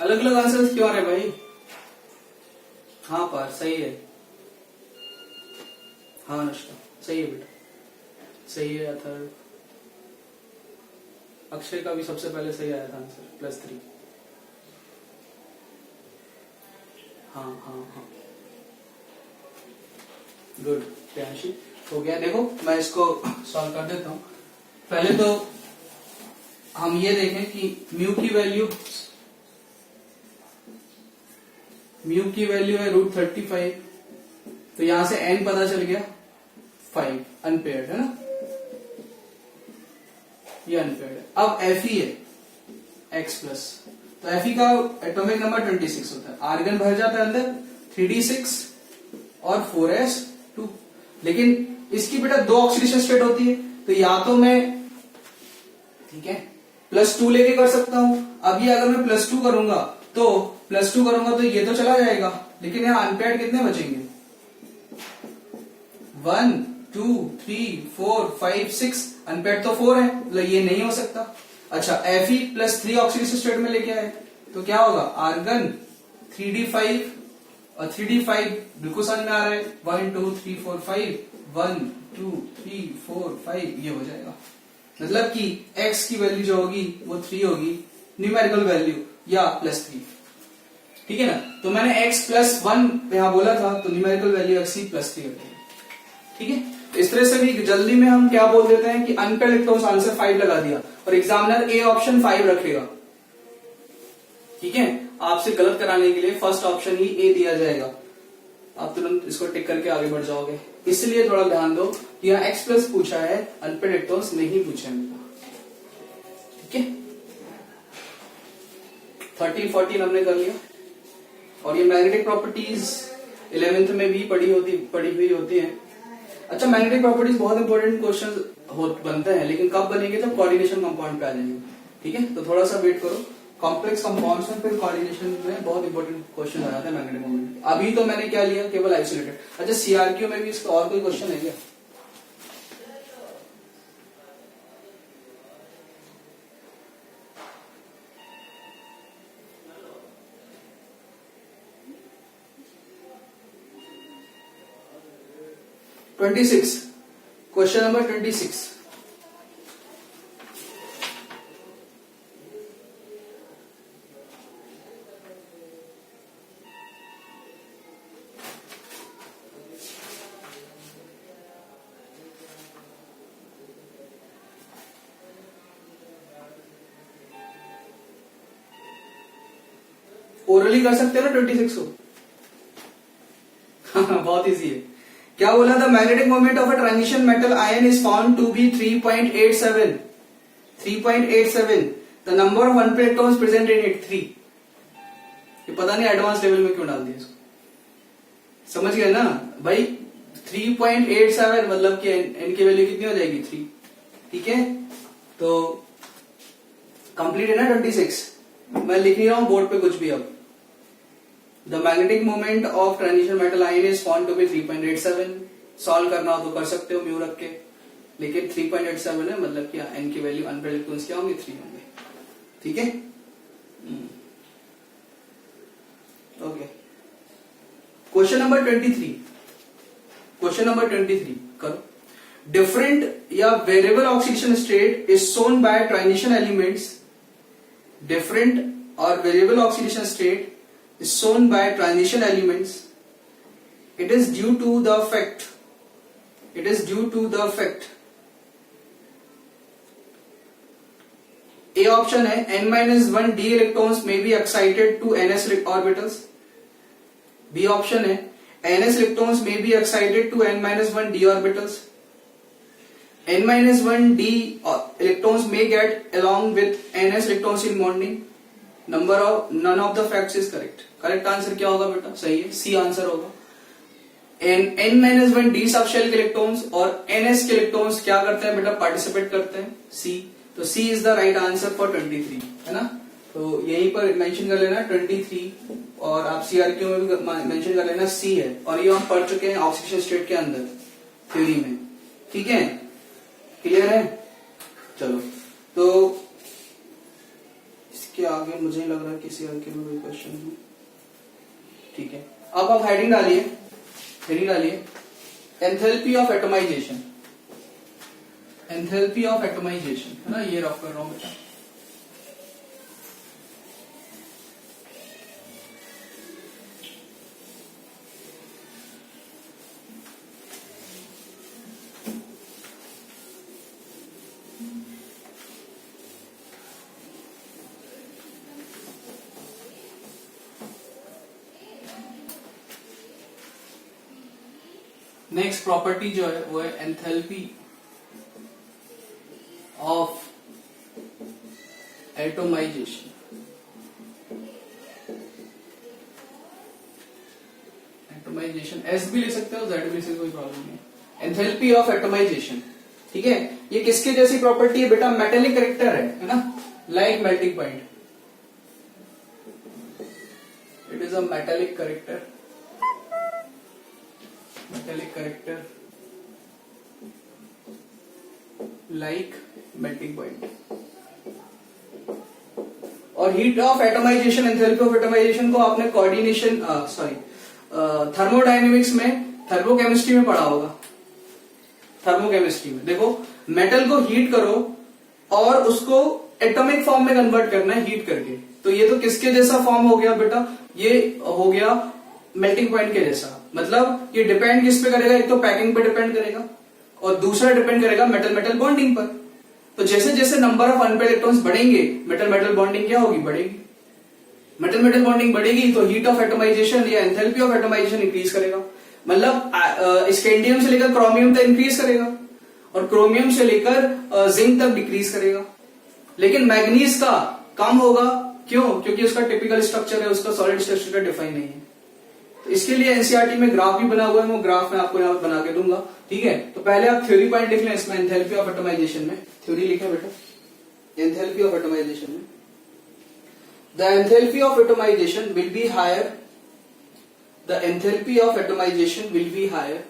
अलग अलग आंसर क्यों आ रहे भाई? हाँ पार सही है। हाँ अनुष्का सही है बेटा, सही है। थर्ड अक्षय का भी सबसे पहले सही आया था आंसर +3। हाँ हाँ हाँ गुड प्रियांशी, हो गया। देखो मैं इसको सॉल्व कर देता हूं। पहले तो हम ये देखें कि म्यू की वैल्यू है √35, तो यहां से n पता चल गया 5, अनपेयर्ड है ना, ये अनपेयर्ड है। अब Fe है x प्लस, तो Fe का एटॉमिक नंबर 26 होता है, आर्गन भर जाता है अंदर 3d6 और 4s2, लेकिन इसकी बेटा 2 ऑक्सीडेशन स्टेट होती है, तो या तो मैं ठीक है +2 लेके कर सकता हूं। अभी अगर मैं +2 करूंगा तो ये तो चला जाएगा, लेकिन यहाँ अनपेयर्ड कितने बचेंगे? 1 2 3 4 5 6, अनपेयर्ड तो 4 है, मतलब ये नहीं हो सकता। अच्छा Fe +3 ऑक्सीडेशन स्टेट में लेके आए तो क्या होगा? आर्गन 3d5 और 3d5 बिल्कुल समझ में आ रहा है, 1 2 3 4 5, 1 2 3 4 5 ये हो जाएगा। मतलब कि x की वैल्यू जो होगी वो 3 होगी, न्यूमेरिकल वैल्यू या +3, ठीक है ना। तो मैंने x +1 यहां बोला था, तो न्यूमेरिकल वैल्यू x +3 होगी, ठीक है। इस तरह से भी जल्दी में हम क्या बोल देते हैं कि अनपेयर्ड इलेक्ट्रॉन्स आंसर 5 लगा दिया और एग्जामिनर ए ऑप्शन 5 रखेगा, ठीक है। आपसे गलत कराने के लिए फर्स्ट ऑप्शन ही ए दिया जाएगा, आप तुरंत इसको टिक करके आगे बढ़ जाओगे। इसलिए थोड़ा ध्यान दो कि यहाँ x+ पूछा है, अनपेयर्ड इलेक्ट्रॉन्स नहीं पूछे हैं, ठीक है। 13 14 हमने कर लिया। और ये मैग्नेटिक प्रॉपर्टीज 11th में भी पढ़ी हुई होती है। अच्छा मैग्नेटिक प्रॉपर्टीज बहुत इंपॉर्टेंट क्वेश्चन बनते हैं, लेकिन कब बनेंगे? जब कोऑर्डिनेशन कंपाउंड पे आ जाएंगे, ठीक है। तो थोड़ा सा वेट करो, कॉम्प्लेक्स कंपाउंड्स में फिर कोऑर्डिनेशन में बहुत इंपॉर्टेंट क्वेश्चन आ जाते हैं मैग्नेटिक मोमेंट। अभी तो मैंने क्या लिया? केवल आइसोलेटेड। अच्छा सीआरक्यू में भी इसका और कोई क्वेश्चन है क्या? Question number 26। ओरली कर सकते हो ना 26 को? बहुत इजी है। क्या बोला था? Magnetic moment of a transition metal ion is found to be 3.87। 3.87। The number of unpaired electrons present in it 3। ये पता नहीं एडवांस लेवल में क्यों डाल दिया इसको, समझ गए ना भाई? 3.87 मतलब कि n की वैल्यू कितनी हो जाएगी? 3, ठीक है। तो कंप्लीट है ना 26। मैं लिख नहीं रहा हूं बोर्ड पे कुछ भी। अब the magnetic moment of transition metal ion is found to be 3.87। Solve करना हो तो कर सकते हो म्यू रख के, लेकिन 3.87 है, मतलब क्या n की वैल्यू अनपेयर्ड इलेक्ट्रॉन्स क्या होंगे? 3 होंगे, ठीक है। Okay question number 23। Question number 23 करो। डिफरेंट या variable oxidation state is shown by transition elements. Different और variable oxidation state is shown by transition elements. It is due to the fact. A option है n-1 d electrons may be excited to ns orbitals. B option है ns electrons may be excited to n-1 d orbitals. n-1 d electrons may get along with ns electrons in bonding. none of the facts is correct. Correct answer क्या होगा बेटा? सही है, C answer होगा। n-1 d सब shell के electrons और ns के इलेक्ट्रॉन्स क्या करते हैं बेटा? पार्टिसिपेट करते हैं, सी। तो C is the right answer for 23, है ना। तो यहीं पर मेंशन कर लेना 23, और आप सीआरक्यू में भी मेंशन कर लेना सी है। और ये हम पढ़ चुके हैं ऑक्सीडेशन स्टेट के अंदर थ्योरी में, ठीक है। क्लियर है? चलो तो इसके आगे मुझे नहीं लग रहा किसी हल्के में कोई क्वेश्चन है। ठीक है, अब आप हेडिंग डालिए enthalpy of atomization, enthalpy of atomization है ना, ये रफ कर रहा हूं बेटा। नेक्स्ट प्रॉपर्टी जो है वो है एंथैल्पी ऑफ एटमाइजेशन। एटमाइजेशन एस भी ले सकते हो, जेड भी ले सकते हो, कोई प्रॉब्लम नहीं। एंथैल्पी ऑफ एटमाइजेशन, ठीक है, ये किसके जैसी प्रॉपर्टी है बेटा? मेटेलिक करेक्टर है ना, like melting point, it is a metallic character, metallic character like melting point. और heat of atomization, enthalpy of atomization को आपने कोऑर्डिनेशन थर्मोडायनेमिक्स में, थर्मोकेमिस्ट्री में पढ़ा होगा। थर्मोकेमिस्ट्री में देखो, मेटल को हीट करो और उसको एटॉमिक फॉर्म में कन्वर्ट करना है हीट करके, तो ये तो किसके जैसा फॉर्म हो गया बेटा? ये हो गया मेल्टिंग पॉइंट के जैसा। मतलब ये डिपेंड किस पे करेगा? एक तो पैकिंग पे डिपेंड करेगा और दूसरा डिपेंड करेगा मेटल मेटल बॉन्डिंग पर। तो जैसे जैसे नंबर ऑफ अनपेयर्ड इलेक्ट्रॉन्स बढ़ेंगे, मेटल मेटल बॉन्डिंग क्या होगी? बढ़ेगी। मेटल मेटल बॉन्डिंग बढ़ेगी तो हीट ऑफ एटमाइजेशन या एंथैल्पी ऑफ एटमाइजेशन इंक्रीज करेगा। मतलब स्कैंडियम से लेकर क्रोमियम तक इंक्रीज करेगा और क्रोमियम से लेकर जिंक तक डिक्रीज करेगा। लेकिन मैग्नीज का कम होगा, क्यों? क्योंकि उसका टिपिकल स्ट्रक्चर है, उसका सॉलिड स्ट्रक्चर डिफाइन नहीं है। तो इसके लिए एनसीईआरटी में ग्राफ भी बना हुआ है, वो ग्राफ मैं आपको यहाँ पर बना के दूंगा। ठीक है, तो पहले आप थ्योरी पॉइंट लिख लें इसमें, एंथैल्पी ऑफ एटमाइजेशन में थ्योरी लिखें बेटा, एंथैल्पी ऑफ एटमाइजेशन में the enthalpy of atomization will be higher, the enthalpy of atomization will be higher,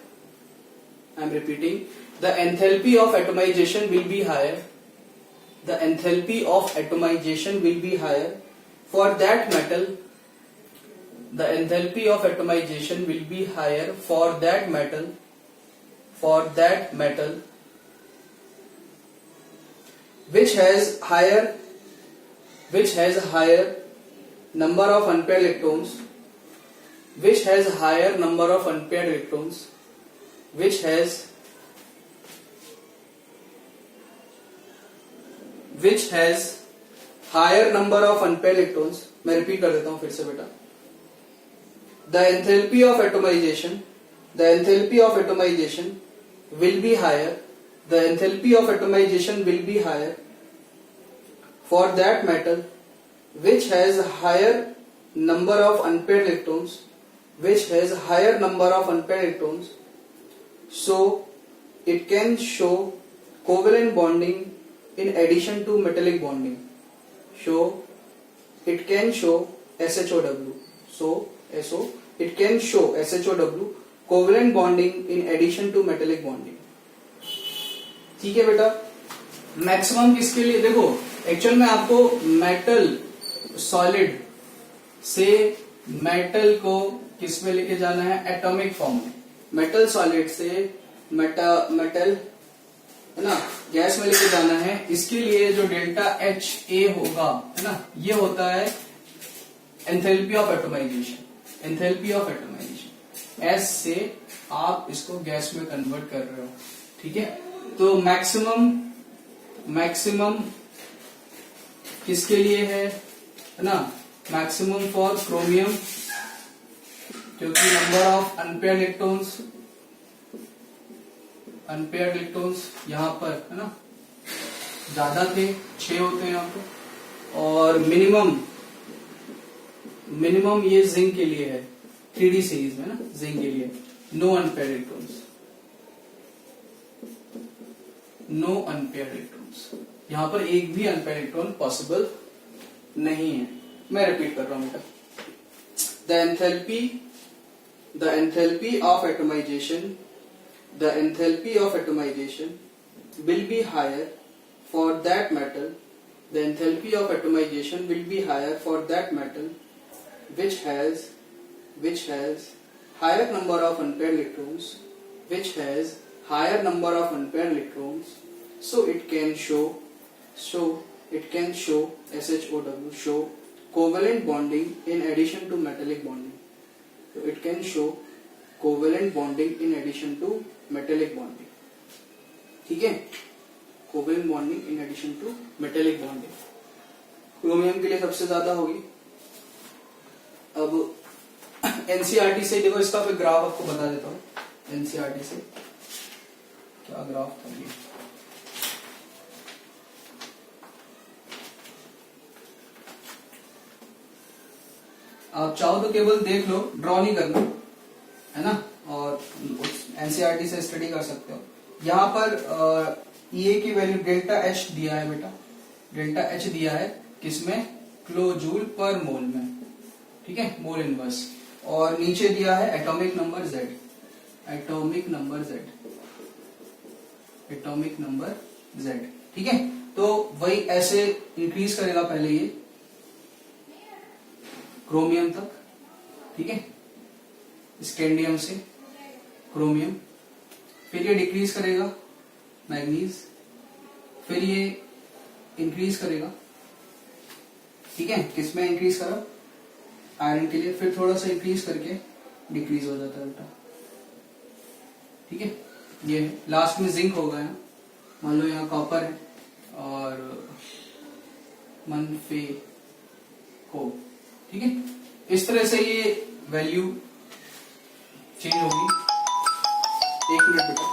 I am repeating, the enthalpy of atomization will be higher, the enthalpy of atomization will be higher for that metal, the enthalpy of atomization will be higher for that metal, for that metal which has higher number of unpaired electrons, which has higher number of unpaired electrons, which has higher number of unpaired electrons। मैं repeat कर देता हूं फिर से बेटा, the enthalpy of atomization, the enthalpy of atomization will be higher, the enthalpy of atomization will be higher for that metal which has higher number of unpaired electrons, which has higher number of unpaired electrons, so it can show covalent bonding in addition to metallic bonding, so it can show SHOW, it can show SHOW covalent bonding in addition to metallic bonding। ठीक है बेटा, maximum किसके लिए? देखो actual में आपको metal solid से metal को किस में लेके जाना है? एटॉमिक फॉर्म में। मेटल सॉलिड से मेटल है ना गैस में लेके जाना है। इसके लिए जो डेल्टा एच ए होगा है ना, ये होता है enthalpy of atomization, enthalpy of atomization. एस से आप इसको गैस में कन्वर्ट कर रहे हो। ठीक है, तो मैक्सिमम किसके लिए है ना? मैक्सिमम फॉर क्रोमियम, क्योंकि नंबर ऑफ अनपेयर्ड इलेक्ट्रॉन्स यहां पर है ना ज्यादा थे, 6 होते हैं यहां पर। और मिनिमम ये जिंक के लिए है, 3D सीरीज में ना, जिंक के लिए नो अनपेयर्ड इलेक्ट्रॉन्स, यहां पर एक भी अनपेयर्ड इलेक्ट्रॉन पॉसिबल नहीं है। मैं रिपीट कर रहा हूं बेटा, the enthalpy of atomization will be higher for that metal the enthalpy of atomization will be higher for that metal which has higher number of unpaired electrons, so it can show SHOW, show covalent bonding in addition to metallic bonding. So it can show covalent bonding in addition to metallic bonding. ठीक है, covalent bonding in addition to metallic bonding chromium के लिए सबसे ज्यादा होगी। अब NCERT से देखो, इसका फिर ग्राफ आपको बता देता हूं। एनसीईआरटी से क्या ग्राफ था ये, आप चाहो तो केवल देख लो, ड्रॉ नहीं करना है ना, और एनसीईआरटी से स्टडी कर सकते हो। यहाँ पर ये की वैल्यू डेल्टा एच दिया है बेटा, डेल्टा एच दिया है किसमें, किलोजूल पर मोल में, ठीक है, मोल इनवर्स, और नीचे दिया है atomic number Z, atomic number Z, ठीक है। तो वही ऐसे इंक्रीज करेगा, पहले ये क्रोमियम तक, ठीक है, स्कैंडियम से क्रोमियम, फिर ये डिक्रीज करेगा मैग्नीज, फिर ये इंक्रीज करेगा, ठीक है, किसमें इंक्रीज करा, आयरन के लिए, फिर थोड़ा सा इंक्रीज करके डिक्रीज हो जाता है बेटा, ठीक है। ये लास्ट में जिंक होगा यहाँ, मान लो यहाँ कॉपर है और मनफे हो, ठीक है। इस तरह से ये वैल्यू चेंज होगी। एक मिनट बेटा,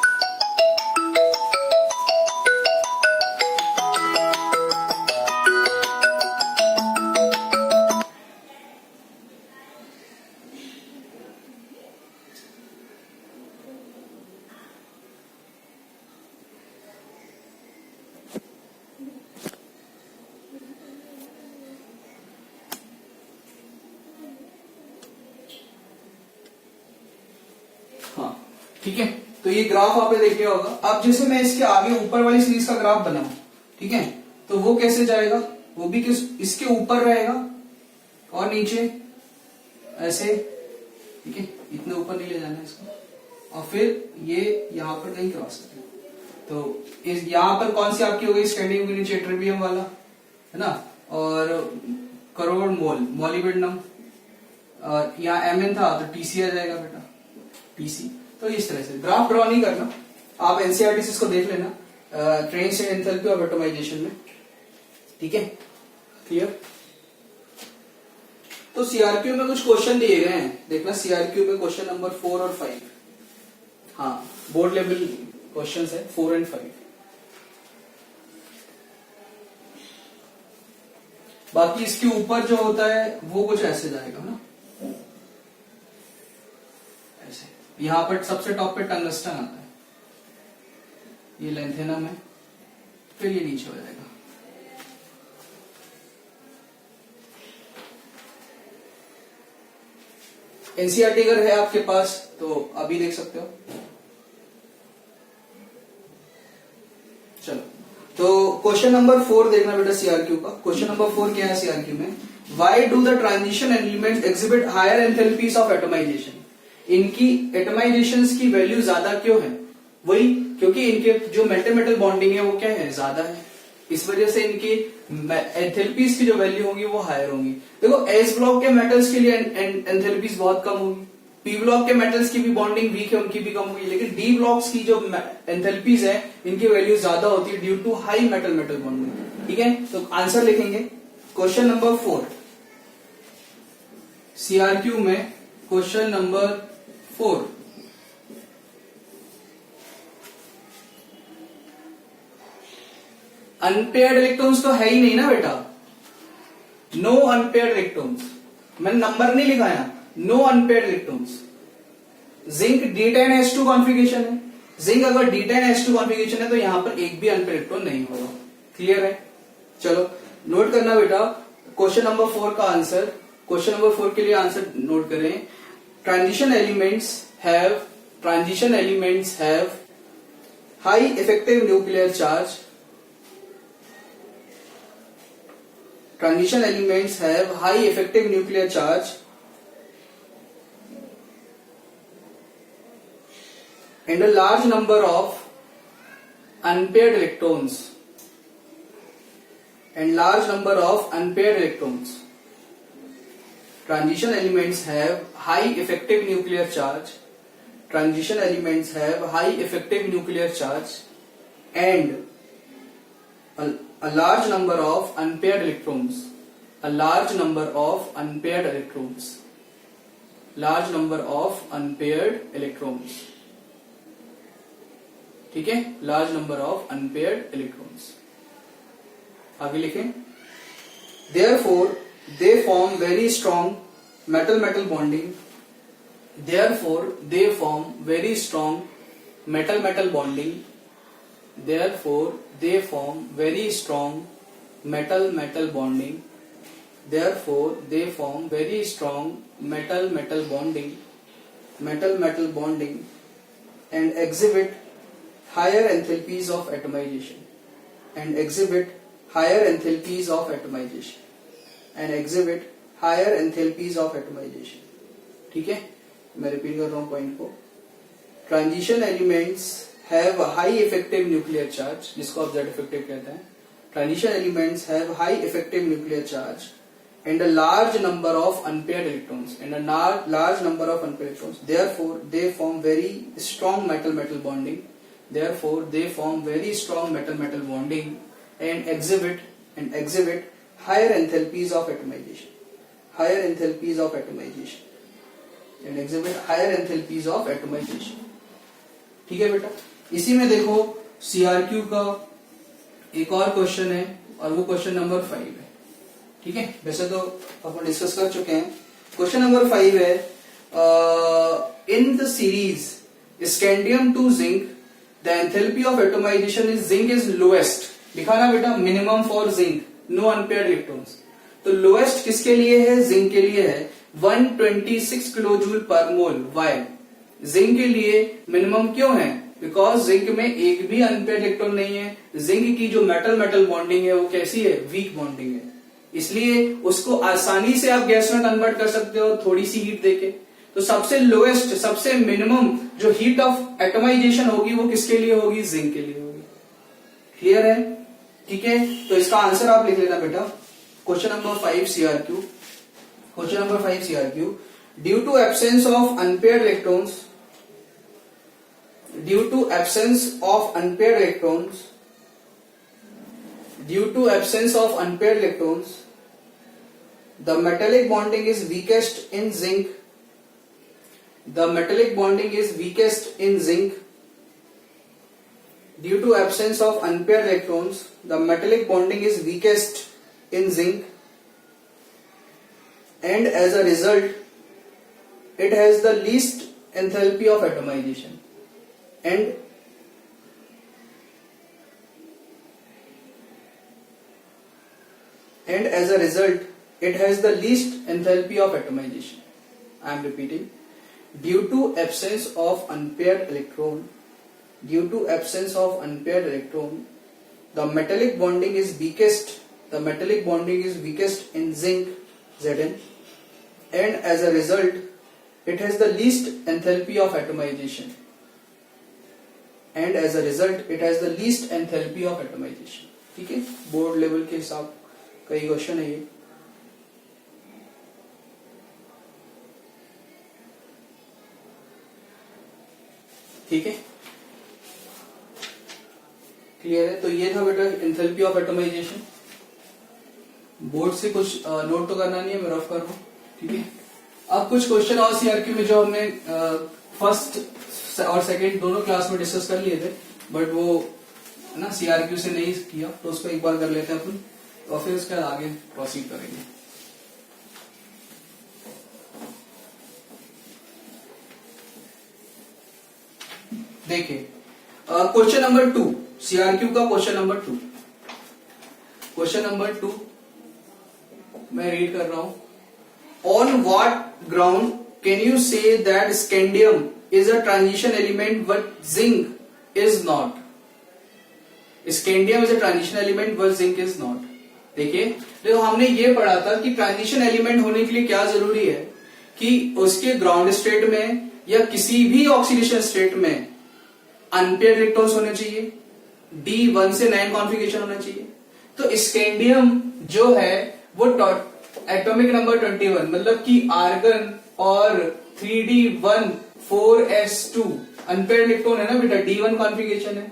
हाँ ठीक है। तो ये ग्राफ आपने देख लिया होगा। अब जैसे मैं इसके आगे ऊपर वाली सीरीज का ग्राफ बनाऊं, ठीक है, तो वो कैसे जाएगा, वो भी इसके ऊपर रहेगा और नीचे ऐसे, ठीक है, इतने ऊपर नहीं ले जाना इसको, और फिर ये यहाँ पर नहीं क्रॉस करेगा। तो इस यहाँ पर कौन सी आपकी हो गई, स्टैंडिंग के नीचे ट्रिबियम वाला है ना, और करोड़ मोल मोलिब्डेनम, और यहाँ Mn था तो Tc आ जाएगा बेटा, Tc। तो इस तरह से ग्राफ ड्रॉ नहीं करना, आप एनसीईआरटी से इसको देख लेना, ट्रेन स्टेट एंथैल्पी और एटोमाइजेशन में, ठीक है, क्लियर। तो सीआरक्यू में कुछ क्वेश्चन दिए गए हैं, देखना सीआरक्यू में क्वेश्चन नंबर 4 और 5, हाँ बोर्ड लेवल क्वेश्चन है 4 और 5। बाकी इसके ऊपर जो होता है वो कुछ ऐसे जाएगा ना, ऐसे। यहां पर सबसे टॉप पे टंगस्टन आता है, ये लेंथेनम है, फिर ये नीचे हो जाएगा। एनसीईआरटी अगर है आपके पास तो अभी देख सकते हो। चलो, तो क्वेश्चन नंबर 4 देखना बेटा सीआरक्यू का। क्वेश्चन नंबर 4 क्या है सीआरक्यू में, why do the transition elements exhibit higher enthalpies of atomization. इनकी एटोमाइजेशन की वैल्यू ज्यादा क्यों है, वही क्योंकि इनके जो मेटल मेटल बॉन्डिंग है वो क्या है, ज्यादा है, इस वजह से इनकी एंथैल्पीज की जो वैल्यू होगी वो हायर होंगी। देखो एस ब्लॉक के मेटल्स के लिए एंथैल्पीज बहुत कम होगी, पी ब्लॉक के मेटल्स की भी बॉन्डिंग वीक है, उनकी भी कम होगी, लेकिन डी ब्लॉक्स की जो एंथैल्पीज है इनकी वैल्यू ज्यादा होती है due to high metal metal bonding, ठीक है। तो आंसर लिखेंगे क्वेश्चन नंबर 4 सीआरक्यू में, क्वेश्चन नंबर 4 अनपेयर्ड इलेक्ट्रॉन्स तो है ही नहीं ना बेटा, नो अनपेयर्ड इलेक्ट्रॉन्स, मैंने नंबर नहीं लिखा है, no unpaired electrons. Zinc D10H2 configuration है, जिंक अगर D10H2 कॉन्फ़िगरेशन है तो यहां पर एक भी अनपेयर्ड इलेक्ट्रॉन नहीं होगा, क्लियर है। चलो नोट करना बेटा, क्वेश्चन नंबर 4 का आंसर, क्वेश्चन नंबर 4 के लिए आंसर नोट करें, transition elements have high effective nuclear charge, transition elements have high effective nuclear charge and a large number of unpaired electrons. Transition elements have high effective nuclear charge. And a large number of unpaired electrons. ठीक है, large number of unpaired electrons. आगे लिखें. Therefore, they form very strong metal-metal bonding. Therefore, they form very strong metal-metal bonding. And exhibit higher enthalpies of atomization. ठीक है, मैं repeat कर रहा हूं पॉइंट को. Transition elements have high effective nuclear charge, जिसको आप जेड इफेक्टिव कहते हैं. Transition elements have high effective nuclear charge and a large number of unpaired electrons. Therefore, they form very strong metal-metal bonding. And exhibit higher enthalpies of atomization. ठीक है बेटा. इसी में देखो CRQ का एक और क्वेश्चन है और वो क्वेश्चन नंबर 5 है. ठीक है, वैसे तो अपन डिस्कस कर चुके हैं. क्वेश्चन नंबर 5 है, in the series scandium to zinc the enthalpy of atomization is zinc is lowest. दिखाना बेटा, minimum for zinc, no unpaired electrons. तो लोएस्ट किसके लिए है? जिंक के लिए है. 126 किलोजूल पर मोल. वाई? जिंक के लिए मिनिमम क्यों है? बिकॉज जिंक में एक भी अनपेयर्ड इलेक्ट्रॉन नहीं है. जिंक की जो मेटल बॉन्डिंग है वो कैसी है? वीक बॉन्डिंग है. इसलिए उसको आसानी से आप गैस में कन्वर्ट कर सकते हो थोड़ी सी हीट देके. तो सबसे लोएस्ट, सबसे मिनिमम जो हीट ऑफ एटमाइजेशन होगी वो किसके लिए होगी? जिंक के लिए होगी. क्लियर है? ठीक है, तो इसका आंसर आप लिख लेना बेटा. Question number 5 CRQ. Due to absence of unpaired electrons, the metallic bonding is weakest in zinc. Due to absence of unpaired electrons, the metallic bonding is weakest in zinc, and as a result, it has the least enthalpy of atomization. And as a result, it has the least enthalpy of atomization. I am repeating. Due to absence of unpaired electron, the metallic bonding is weakest. In zinc, Zn, and as a result, it has the least enthalpy of atomization. ठीक है, board level के हिसाब कई question है ये. ठीक है, clear है? तो ये था बेटा एंथैल्पी ऑफ एटमाइजेशन. बोर्ड से कुछ नोट तो करना नहीं है, मैं रफ कर रहा हूं. ठीक है, अब कुछ क्वेश्चन और CRQ में जो हमने फर्स्ट और सेकंड दोनों क्लास में डिस्कस कर लिए थे, बट वो ना CRQ से नहीं किया, तो उसको एक बार कर लेते हैं अपन और फिर उसके बाद आगे प्रोसीड करेंगे. देखिए, क्वेश्चन नंबर 2, CRQ का क्वेश्चन नंबर 2 मैं रीड कर रहा हूं. On what ground can you say that scandium is a transition element but zinc is not? Scandium is a transition element but zinc is not. देखिए, देखो हमने ये पढ़ा था कि ट्रांजिशन एलिमेंट होने के लिए क्या जरूरी है कि उसके ग्राउंड स्टेट में या किसी भी ऑक्सीडेशन स्टेट में अनपेयर्ड इलेक्ट्रॉन्स होने चाहिए, D1 से 9 कॉन्फ़िगरेशन होना चाहिए। तो स्कैंडियम जो है वो एटॉमिक नंबर 21, मतलब कि आर्गन और 3D1 4s2 अनपेयर्ड इलेक्ट्रॉन है ना बेटा, D1 कॉन्फ़िगरेशन है,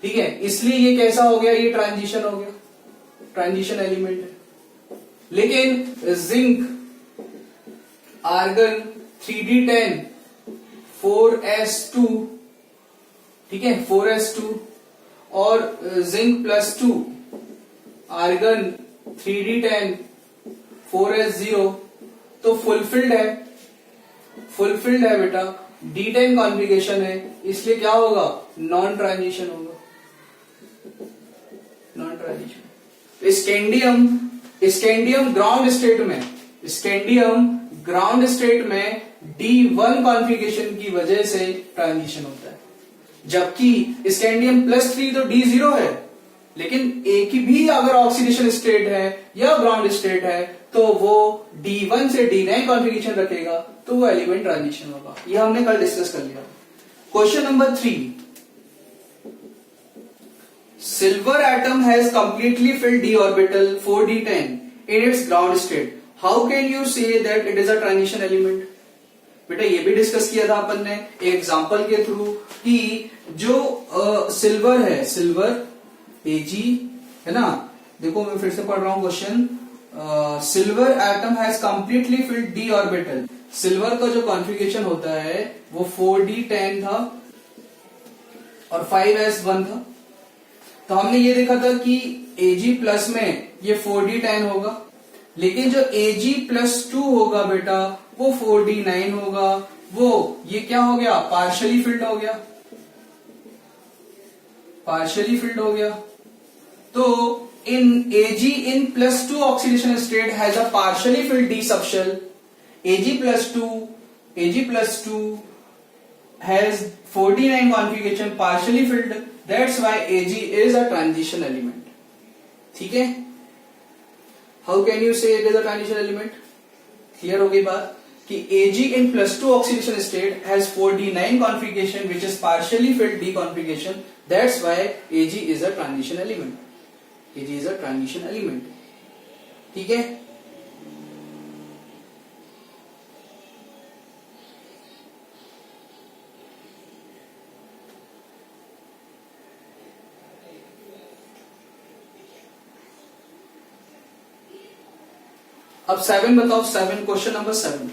ठीक है, इसलिए ये कैसा हो गया, ये ट्रांजिशन हो गया, ट्रांजिशन एलिमेंट है। लेकिन जिंक, आर्गन 3D10 4s2, ठीक है, 4s2 और जिंक +2 आर्गन 3D10 4s0 तो फुलफिल्ड है बेटा, D10 कॉन्फ़िगरेशन है, इसलिए क्या होगा, नॉन ट्रांजिशन होगा, non transition. Scandium ground state में D1 कॉन्फ़िगरेशन की वजह से ट्रांजिशन होता है, जबकि स्कैंडियम +3 तो D0 है, लेकिन एक भी अगर ऑक्सीडेशन स्टेट है या ग्राउंड स्टेट है तो वो D1 से D9 कॉन्फ़िगरेशन रखेगा, तो वो एलिमेंट ट्रांजिशन होगा। ये हमने कल डिस्कस कर लिया। Question number 3, silver atom has completely filled d orbital 4d10 in its ground state. How can you say that it is a transition element? बेटा ये भी डिस्कस किया था अपन ने एक एग्जांपल के थ्रू कि जो सिल्वर है, सिल्वर Ag है ना, देखो मैं फिर से पढ़ रहा हूं question, silver atom has completely filled d orbital. Silver का जो कॉन्फ़िगरेशन होता है वो 4d10 था और 5s1 था। तो हमने ये देखा था कि Ag+ में ये 4d10 होगा, लेकिन जो Ag+2 होगा बेटा वो 4d9 होगा, वो ये क्या हो गया, पार्शियली फिल्ड हो गया, पार्शियली फिल्ड हो गया। तो in Ag in +2 oxidation state has a partially filled d subshell. Ag+2 has 4d9 configuration partially filled. That's why Ag is a transition element. ठीक है? How can you say it is a transition element? Clear हो गई बात कि Ag in +2 oxidation state has 4d9 configuration which is partially filled d configuration. That's why Ag is a transition element. Ag is a transition element. ठीक है? अब 7 बताओ, 7 question number 7।